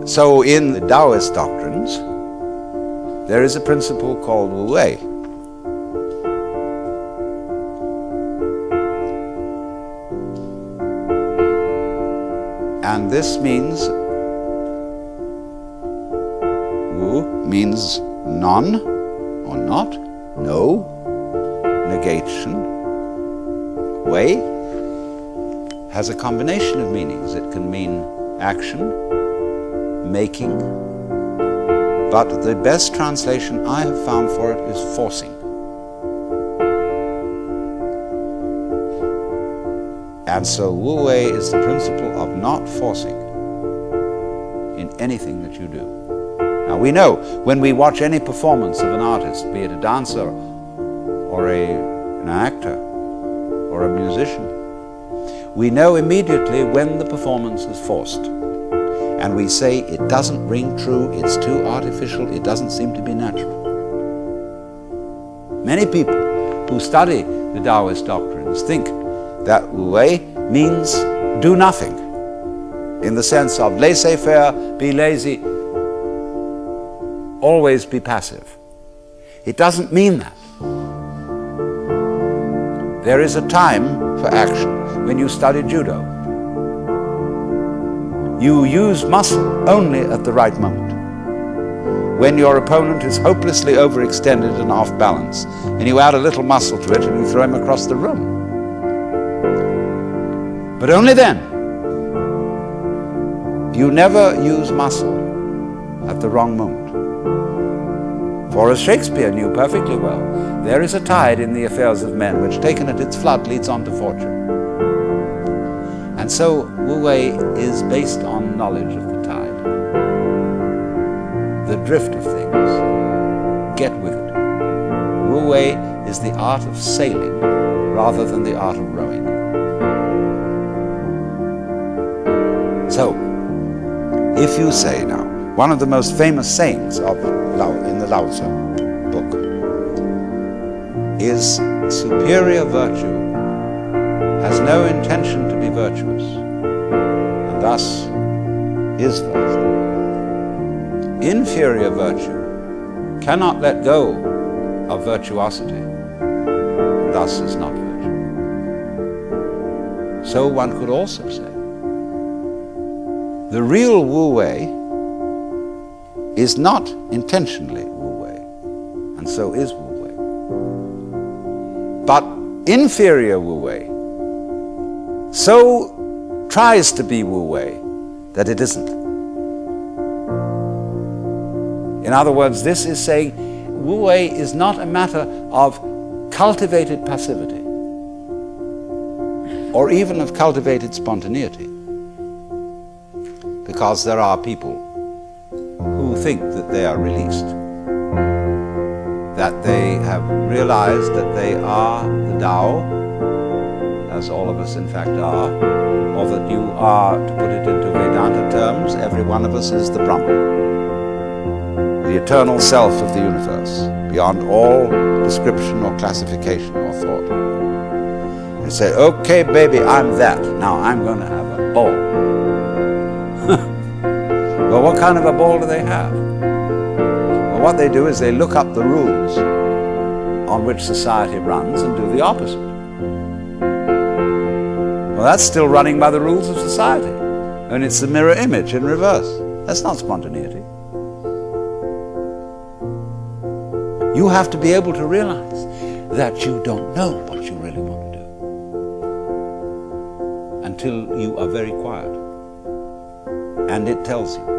So in the Taoist doctrines, there is a principle called Wu Wei. And this means, Wu means none or not, no, negation. Wei has a combination of meanings. It can mean action, making, but the best translation I have found for it is forcing. And so Wu Wei is the principle of not forcing in anything that you do. Now we know when we watch any performance of an artist, be it a dancer or an actor or a musician, we know immediately when the performance is forced. And we say it doesn't ring true, it's too artificial, it doesn't seem to be natural. Many people who study the Taoist doctrines think that Wu Wei means do nothing, in the sense of laissez-faire, be lazy, always be passive. It doesn't mean that. There is a time for action. When you study judo, you use muscle only at the right moment. When your opponent is hopelessly overextended and off balance, and you add a little muscle to it and you throw him across the room. But only then. You never use muscle at the wrong moment. For as Shakespeare knew perfectly well, there is a tide in the affairs of men which, taken at its flood, leads on to fortune. And so Wu Wei is based on knowledge of the tide, the drift of things. Get with it. Wu Wei is the art of sailing rather than the art of rowing. So, if you say now, one of the most famous sayings in the Lao Tzu book is superior virtue has no intention to be virtuous, and thus is virtue. Inferior virtue cannot let go of virtuosity, and thus is not virtue. So one could also say, the real Wu Wei is not intentionally Wu Wei, and so is Wu Wei. But inferior Wu Wei so tries to be Wu Wei that it isn't. In other words, this is saying Wu Wei is not a matter of cultivated passivity or even of cultivated spontaneity, because there are people who think that they are released, that they have realized that they are the Tao, as all of us in fact are, or that you are, to put it into Vedanta terms, every one of us is the Brahman, the eternal self of the universe, beyond all description or classification or thought. And say, okay baby, I'm that, now I'm going to have a ball. Well, what kind of a ball do they have? Well, what they do is they look up the rules on which society runs and do the opposite. Well, that's still running by the rules of society. And it's the mirror image in reverse. That's not spontaneity. You have to be able to realize that you don't know what you really want to do until you are very quiet. And it tells you.